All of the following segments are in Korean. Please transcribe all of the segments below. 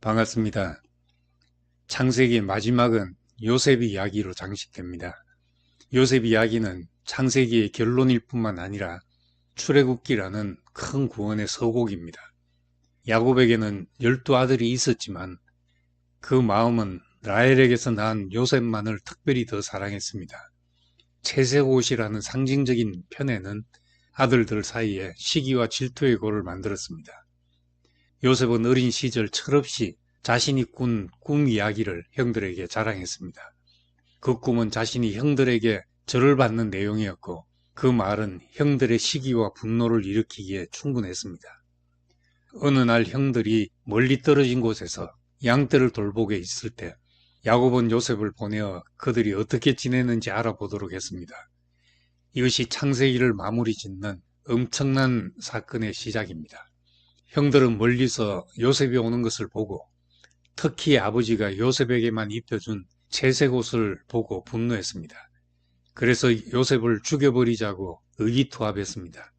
반갑습니다. 창세기의 마지막은 요셉 이야기로 장식됩니다. 요셉 이야기는 창세기의 결론일 뿐만 아니라 출애굽기라는 큰 구원의 서곡입니다. 야곱에게는 12아들이 있었지만 그 마음은 라헬에게서 낳은 요셉만을 특별히 더 사랑했습니다. 채색옷이라는 상징적인 편에는 아들들 사이에 시기와 질투의 골을 만들었습니다. 요셉은 어린 시절 철없이 자신이 꾼 꿈 이야기를 형들에게 자랑했습니다. 그 꿈은 자신이 형들에게 절을 받는 내용이었고 그 말은 형들의 시기와 분노를 일으키기에 충분했습니다. 어느 날 형들이 멀리 떨어진 곳에서 양떼를 돌보게 있을 때 야곱은 요셉을 보내어 그들이 어떻게 지내는지 알아보도록 했습니다. 이것이 창세기를 마무리 짓는 엄청난 사건의 시작입니다. 형들은 멀리서 요셉이 오는 것을 보고 특히 아버지가 요셉에게만 입혀준 채색옷을 보고 분노했습니다. 그래서 요셉을 죽여버리자고 의기투합했습니다.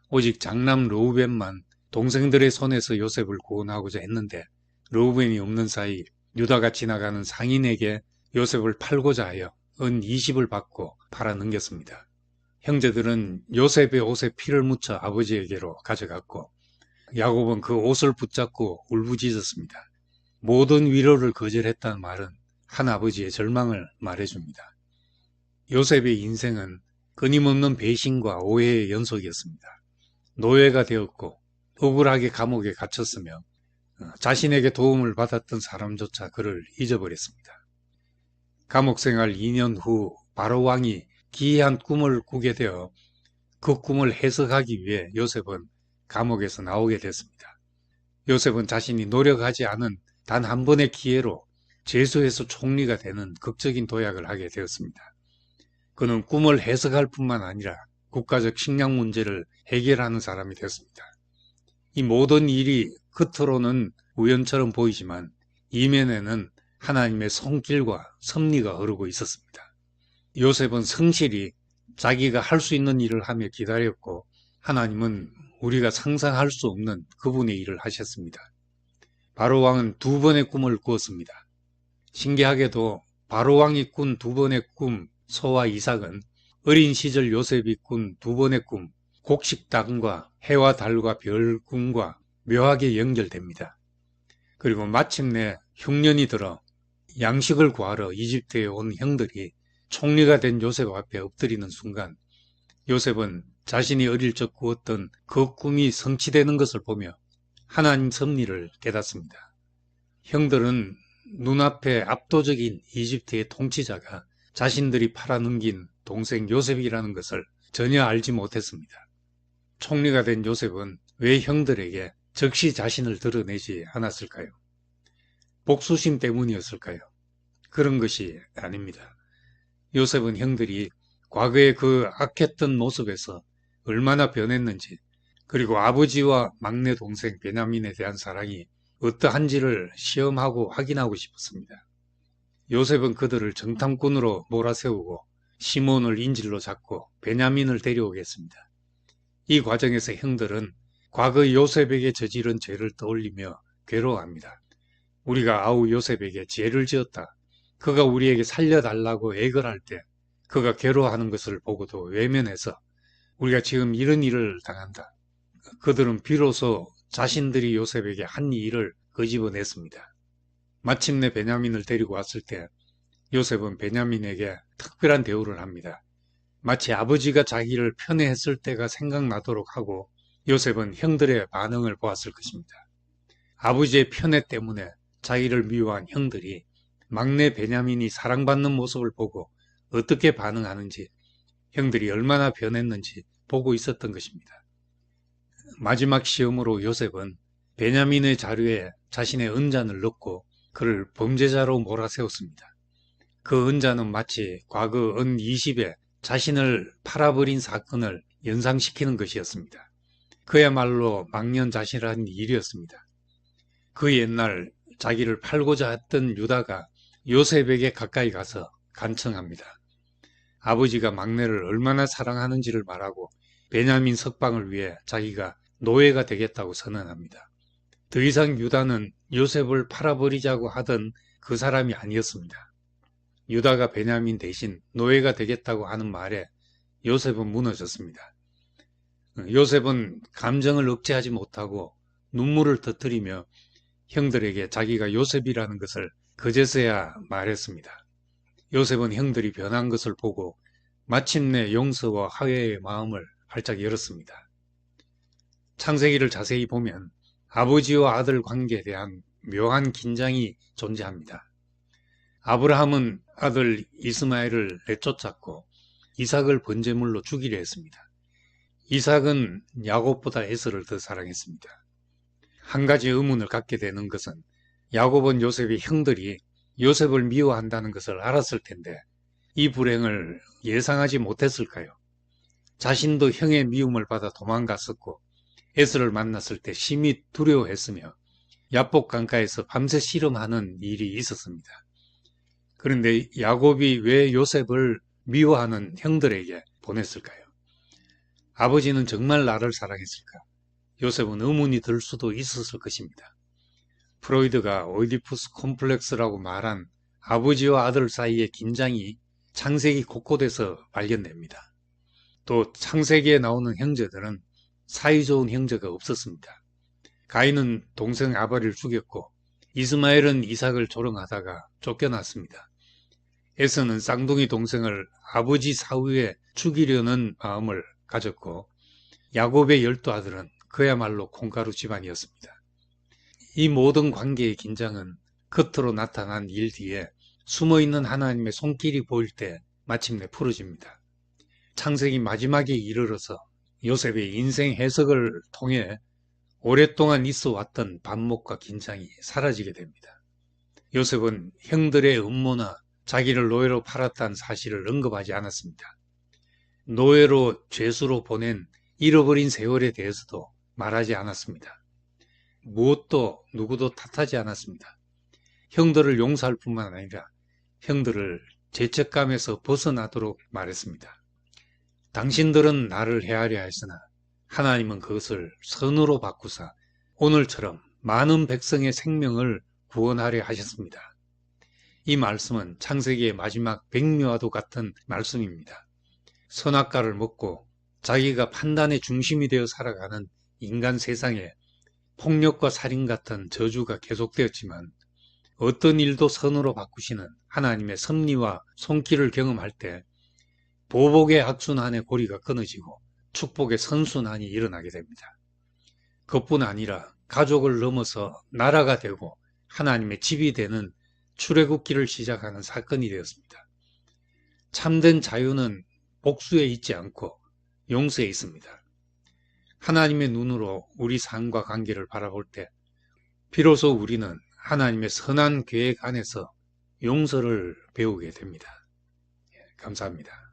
오직 장남 르우벤만 동생들의 손에서 요셉을 구원하고자 했는데 르우벤이 없는 사이 유다가 지나가는 상인에게 요셉을 팔고자 하여 은 20을 받고 팔아넘겼습니다. 형제들은 요셉의 옷에 피를 묻혀 아버지에게로 가져갔고 야곱은 그 옷을 붙잡고 울부짖었습니다. 모든 위로를 거절했다는 말은 한 아버지의 절망을 말해줍니다. 요셉의 인생은 끊임없는 배신과 오해의 연속이었습니다. 노예가 되었고 억울하게 감옥에 갇혔으며 자신에게 도움을 받았던 사람조차 그를 잊어버렸습니다. 감옥생활 2년 후 바로 왕이 기이한 꿈을 꾸게 되어 그 꿈을 해석하기 위해 요셉은 감옥에서 나오게 됐습니다. 요셉은 자신이 노력하지 않은 단 한 번의 기회로 제수에서 총리가 되는 극적인 도약을 하게 되었습니다. 그는 꿈을 해석할 뿐만 아니라 국가적 식량 문제를 해결하는 사람이 됐습니다. 이 모든 일이 겉으로는 우연처럼 보이지만 이면에는 하나님의 손길과 섭리가 흐르고 있었습니다. 요셉은 성실히 자기가 할 수 있는 일을 하며 기다렸고 하나님은 우리가 상상할 수 없는 그분의 일을 하셨습니다. 바로왕은 2번의 꿈을 꾸었습니다. 신기하게도 바로왕이 꾼 2번의 꿈 소와 이삭은 어린 시절 요셉이 꾼 2번의 꿈 곡식당과 해와 달과 별 꿈과 묘하게 연결됩니다. 그리고 마침내 흉년이 들어 양식을 구하러 이집트에 온 형들이 총리가 된 요셉 앞에 엎드리는 순간 요셉은 자신이 어릴 적 꾸었던 그 꿈이 성취되는 것을 보며 하나님 섭리를 깨닫습니다. 형들은 눈앞에 압도적인 이집트의 통치자가 자신들이 팔아넘긴 동생 요셉이라는 것을 전혀 알지 못했습니다. 총리가 된 요셉은 왜 형들에게 즉시 자신을 드러내지 않았을까요? 복수심 때문이었을까요? 그런 것이 아닙니다. 요셉은 형들이 과거의 그 악했던 모습에서 얼마나 변했는지 그리고 아버지와 막내 동생 베냐민에 대한 사랑이 어떠한지를 시험하고 확인하고 싶었습니다. 요셉은 그들을 정탐꾼으로 몰아세우고 시몬을 인질로 잡고 베냐민을 데려오겠습니다. 이 과정에서 형들은 과거 요셉에게 저지른 죄를 떠올리며 괴로워합니다. 우리가 아우 요셉에게 죄를 지었다. 그가 우리에게 살려달라고 애걸할 때 그가 괴로워하는 것을 보고도 외면해서 우리가 지금 이런 일을 당한다. 그들은 비로소 자신들이 요셉에게 한 일을 끄집어냈습니다. 마침내 베냐민을 데리고 왔을 때 요셉은 베냐민에게 특별한 대우를 합니다. 마치 아버지가 자기를 편애했을 때가 생각나도록 하고 요셉은 형들의 반응을 보았을 것입니다. 아버지의 편애 때문에 자기를 미워한 형들이 막내 베냐민이 사랑받는 모습을 보고 어떻게 반응하는지 형들이 얼마나 변했는지 보고 있었던 것입니다. 마지막 시험으로 요셉은 베냐민의 자루에 자신의 은잔을 넣고 그를 범죄자로 몰아세웠습니다. 그 은잔은 마치 과거 은 20에 자신을 팔아버린 사건을 연상시키는 것이었습니다. 그야말로 망연자실한 일이었습니다. 그 옛날 자기를 팔고자 했던 유다가 요셉에게 가까이 가서 간청합니다. 아버지가 막내를 얼마나 사랑하는지를 말하고 베냐민 석방을 위해 자기가 노예가 되겠다고 선언합니다. 더 이상 유다는 요셉을 팔아버리자고 하던 그 사람이 아니었습니다. 유다가 베냐민 대신 노예가 되겠다고 하는 말에 요셉은 무너졌습니다. 요셉은 감정을 억제하지 못하고 눈물을 터뜨리며 형들에게 자기가 요셉이라는 것을 그제서야 말했습니다. 요셉은 형들이 변한 것을 보고 마침내 용서와 화해의 마음을 활짝 열었습니다. 창세기를 자세히 보면 아버지와 아들 관계에 대한 묘한 긴장이 존재합니다. 아브라함은 아들 이스마엘을 내쫓았고 이삭을 번제물로 죽이려 했습니다. 이삭은 야곱보다 에서를 더 사랑했습니다. 한 가지 의문을 갖게 되는 것은 야곱은 요셉의 형들이 요셉을 미워한다는 것을 알았을 텐데 이 불행을 예상하지 못했을까요? 자신도 형의 미움을 받아 도망갔었고 에서를 만났을 때 심히 두려워했으며 야복 강가에서 밤새 씨름하는 일이 있었습니다. 그런데 야곱이 왜 요셉을 미워하는 형들에게 보냈을까요? 아버지는 정말 나를 사랑했을까? 요셉은 의문이 들 수도 있었을 것입니다. 프로이드가 오이디푸스 콤플렉스라고 말한 아버지와 아들 사이의 긴장이 창세기 곳곳에서 발견됩니다. 또 창세기에 나오는 형제들은 사이좋은 형제가 없었습니다. 가인은 동생 아벨을 죽였고 이스마엘은 이삭을 조롱하다가 쫓겨났습니다. 에서는 쌍둥이 동생을 아버지 사후에 죽이려는 마음을 가졌고 야곱의 12아들은 그야말로 콩가루 집안이었습니다. 이 모든 관계의 긴장은 겉으로 나타난 일 뒤에 숨어있는 하나님의 손길이 보일 때 마침내 풀어집니다. 창세기 마지막에 이르러서 요셉의 인생 해석을 통해 오랫동안 있어왔던 반목과 긴장이 사라지게 됩니다. 요셉은 형들의 음모나 자기를 노예로 팔았다는 사실을 언급하지 않았습니다. 노예로 죄수로 보낸 잃어버린 세월에 대해서도 말하지 않았습니다. 무엇도 누구도 탓하지 않았습니다. 형들을 용서할 뿐만 아니라 형들을 죄책감에서 벗어나도록 말했습니다. 당신들은 나를 헤아려 했으나 하나님은 그것을 선으로 바꾸사 오늘처럼 많은 백성의 생명을 구원하려 하셨습니다. 이 말씀은 창세기의 마지막 백미와도 같은 말씀입니다. 선악과를 먹고 자기가 판단의 중심이 되어 살아가는 인간 세상에 폭력과 살인 같은 저주가 계속되었지만 어떤 일도 선으로 바꾸시는 하나님의 섭리와 손길을 경험할 때 보복의 악순환의 고리가 끊어지고 축복의 선순환이 일어나게 됩니다. 그뿐 아니라 가족을 넘어서 나라가 되고 하나님의 집이 되는 출애굽기를 시작하는 사건이 되었습니다. 참된 자유는 복수에 있지 않고 용서에 있습니다. 하나님의 눈으로 우리 삶과 관계를 바라볼 때 비로소 우리는 하나님의 선한 계획 안에서 용서를 배우게 됩니다. 감사합니다.